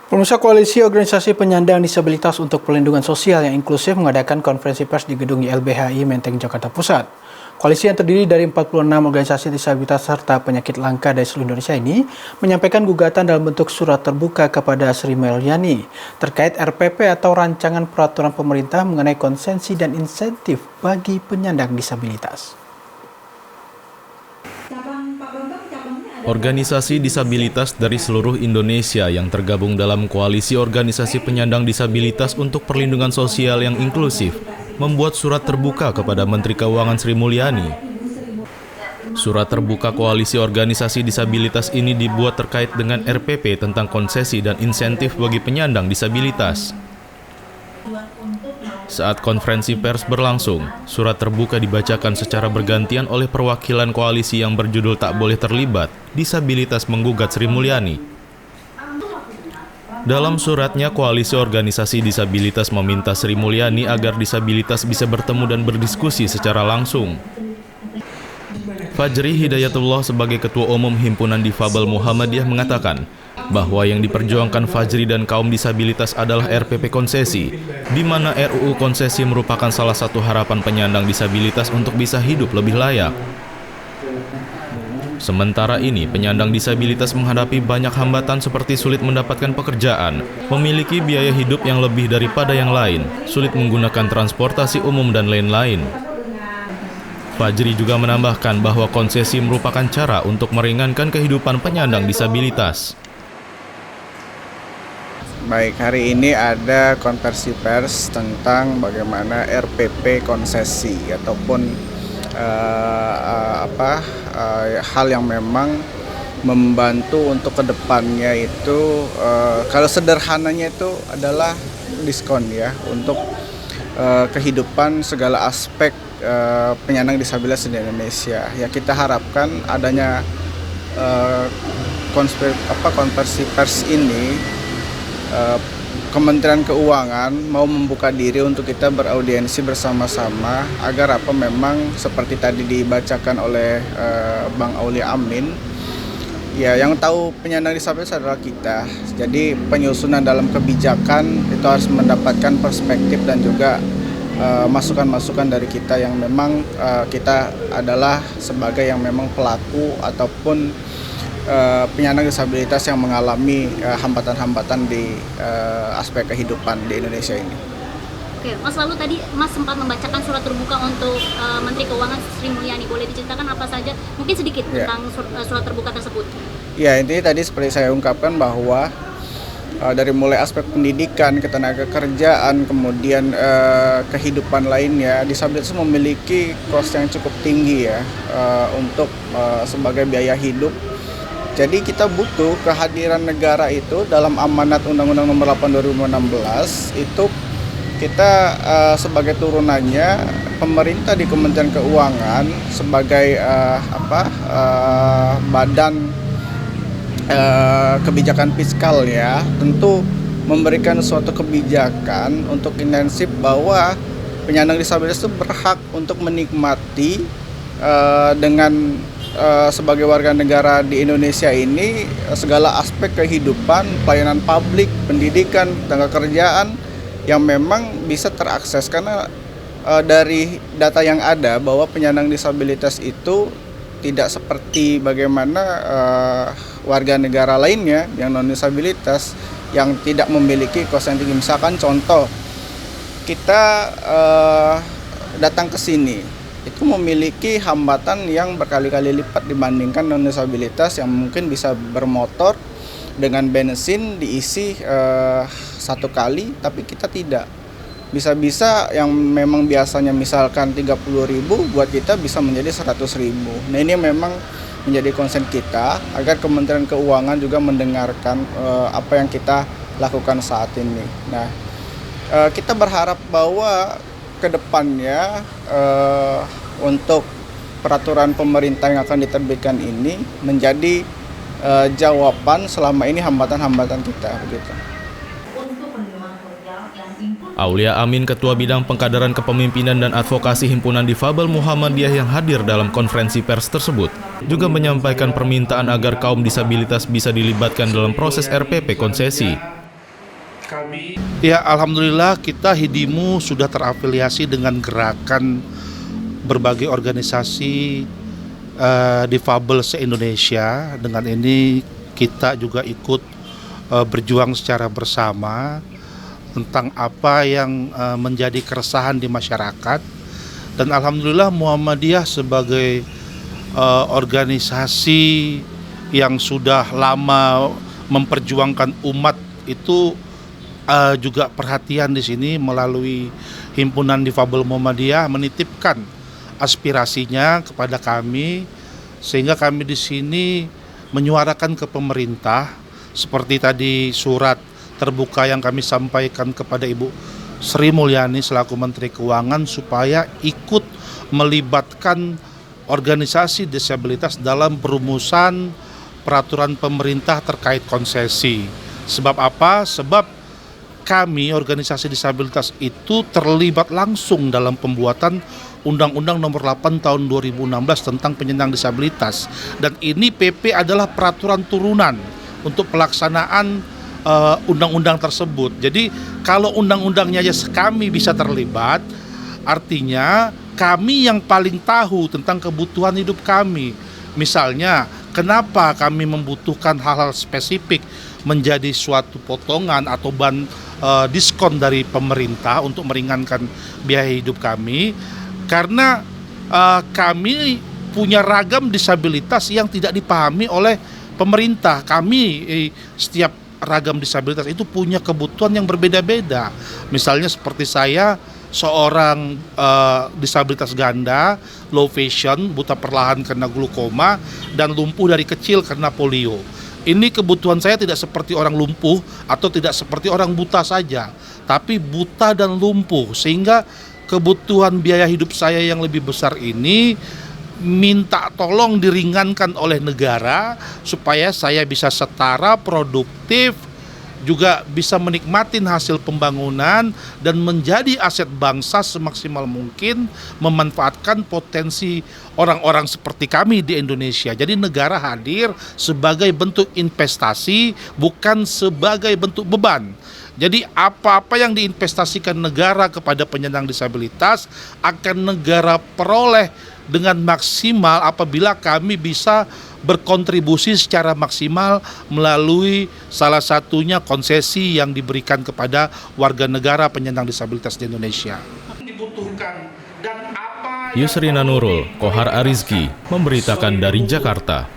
Pemirsa, Koalisi Organisasi Penyandang Disabilitas untuk Perlindungan Sosial yang Inklusif mengadakan konferensi pers di Gedung YLBHI Menteng, Jakarta Pusat. Koalisi yang terdiri dari 46 organisasi disabilitas serta penyakit langka dari seluruh Indonesia ini menyampaikan gugatan dalam bentuk surat terbuka kepada Sri Mulyani terkait RPP atau Rancangan Peraturan Pemerintah mengenai konsensi dan insentif bagi penyandang disabilitas. Organisasi disabilitas dari seluruh Indonesia yang tergabung dalam Koalisi Organisasi Penyandang Disabilitas untuk Perlindungan Sosial yang Inklusif membuat surat terbuka kepada Menteri Keuangan Sri Mulyani. Surat terbuka Koalisi Organisasi Disabilitas ini dibuat terkait dengan RPP tentang konsesi dan insentif bagi penyandang disabilitas. Saat konferensi pers berlangsung, surat terbuka dibacakan secara bergantian oleh perwakilan koalisi yang berjudul Tak Boleh Terlibat, Disabilitas Menggugat Sri Mulyani. Dalam suratnya, Koalisi Organisasi Disabilitas meminta Sri Mulyani agar disabilitas bisa bertemu dan berdiskusi secara langsung. Fajri Hidayatullah sebagai Ketua Umum Himpunan Difabel Muhammadiyah mengatakan bahwa yang diperjuangkan Fajri dan kaum disabilitas adalah RPP konsesi, di mana RUU konsesi merupakan salah satu harapan penyandang disabilitas untuk bisa hidup lebih layak. Sementara ini, penyandang disabilitas menghadapi banyak hambatan seperti sulit mendapatkan pekerjaan, memiliki biaya hidup yang lebih daripada yang lain, sulit menggunakan transportasi umum, dan lain-lain. Fajri juga menambahkan bahwa konsesi merupakan cara untuk meringankan kehidupan penyandang disabilitas. Baik, hari ini ada konversi pers tentang bagaimana RPP konsesi ataupun hal yang memang membantu untuk kedepannya itu kalau sederhananya itu adalah diskon ya untuk kehidupan segala aspek penyandang disabilitas di Indonesia. Ya, kita harapkan adanya konversi pers ini Kementerian Keuangan mau membuka diri untuk kita beraudiensi bersama-sama agar memang seperti tadi dibacakan oleh Bang Aulia Amin, ya yang tahu penyandang disabilitas adalah kita. Jadi penyusunan dalam kebijakan itu harus mendapatkan perspektif dan juga masukan-masukan dari kita yang memang kita adalah sebagai yang memang pelaku ataupun penyandang disabilitas yang mengalami hambatan-hambatan di aspek kehidupan di Indonesia ini. Oke, Mas, lalu tadi Mas sempat membacakan surat terbuka untuk Menteri Keuangan Sri Mulyani. Boleh diceritakan apa saja, mungkin sedikit tentang surat terbuka tersebut? Ya, ini tadi seperti saya ungkapkan bahwa dari mulai aspek pendidikan, ketenagakerjaan, kemudian kehidupan lainnya, disabilitas memiliki kos yang cukup tinggi ya untuk sebagai biaya hidup. Jadi kita butuh kehadiran negara itu dalam amanat Undang-Undang Nomor 8 2016 itu kita sebagai turunannya pemerintah di Kementerian Keuangan sebagai badan kebijakan fiskal ya tentu memberikan suatu kebijakan untuk intensif bahwa penyandang disabilitas itu berhak untuk menikmati dengan sebagai warga negara di Indonesia ini segala aspek kehidupan, pelayanan publik, pendidikan, tenaga kerjaan yang memang bisa terakses karena dari data yang ada bahwa penyandang disabilitas itu tidak seperti bagaimana warga negara lainnya yang non disabilitas yang tidak memiliki kos yang tinggi. Misalkan contoh kita datang ke sini itu memiliki hambatan yang berkali-kali lipat dibandingkan non-disabilitas yang mungkin bisa bermotor dengan bensin diisi satu kali, tapi kita tidak. Bisa-bisa yang memang biasanya misalkan 30.000 buat kita bisa menjadi 100.000. Nah, ini memang menjadi konsen kita agar Kementerian Keuangan juga mendengarkan apa yang kita lakukan saat ini. Nah, kita berharap bahwa kedepannya untuk peraturan pemerintah yang akan diterbitkan ini menjadi jawaban selama ini hambatan-hambatan kita begitu. Aulia Amin, Ketua Bidang Pengkaderan Kepemimpinan dan Advokasi Himpunan Difabel Muhammadiyah yang hadir dalam konferensi pers tersebut, juga menyampaikan permintaan agar kaum disabilitas bisa dilibatkan dalam proses RPP konsesi. Ya, alhamdulillah kita Hidimu sudah terafiliasi dengan gerakan berbagai organisasi difabel se-Indonesia. Dengan ini kita juga ikut berjuang secara bersama tentang apa yang menjadi keresahan di masyarakat. Dan alhamdulillah Muhammadiyah sebagai organisasi yang sudah lama memperjuangkan umat itu juga perhatian di sini melalui Himpunan Difabel Muhammadiyah menitipkan aspirasinya kepada kami, sehingga kami di sini menyuarakan ke pemerintah seperti tadi surat terbuka yang kami sampaikan kepada Ibu Sri Mulyani selaku Menteri Keuangan supaya ikut melibatkan organisasi disabilitas dalam perumusan peraturan pemerintah terkait konsesi. Sebab apa? Sebab kami organisasi disabilitas itu terlibat langsung dalam pembuatan Undang-Undang Nomor 8 Tahun 2016 tentang penyandang disabilitas, dan ini PP adalah peraturan turunan untuk pelaksanaan undang-undang tersebut. Jadi kalau undang-undangnya ya kami bisa terlibat, artinya kami yang paling tahu tentang kebutuhan hidup kami. Misalnya, kenapa kami membutuhkan hal-hal spesifik menjadi suatu potongan atau diskon dari pemerintah untuk meringankan biaya hidup kami, karena kami punya ragam disabilitas yang tidak dipahami oleh pemerintah. Kami setiap ragam disabilitas itu punya kebutuhan yang berbeda-beda. Misalnya seperti saya, seorang disabilitas ganda, low vision, buta perlahan karena glukoma, dan lumpuh dari kecil karena polio. Ini kebutuhan saya tidak seperti orang lumpuh atau tidak seperti orang buta saja, tapi buta dan lumpuh, sehingga kebutuhan biaya hidup saya yang lebih besar ini minta tolong diringankan oleh negara supaya saya bisa setara, produktif, juga bisa menikmati hasil pembangunan dan menjadi aset bangsa semaksimal mungkin, memanfaatkan potensi orang-orang seperti kami di Indonesia. Jadi negara hadir sebagai bentuk investasi, bukan sebagai bentuk beban. Jadi apa-apa yang diinvestasikan negara kepada penyandang disabilitas akan negara peroleh dengan maksimal apabila kami bisa berkontribusi secara maksimal melalui salah satunya konsesi yang diberikan kepada warga negara penyandang disabilitas di Indonesia. Yusrina Nurul, Kohar Arizki, memberitakan dari Jakarta.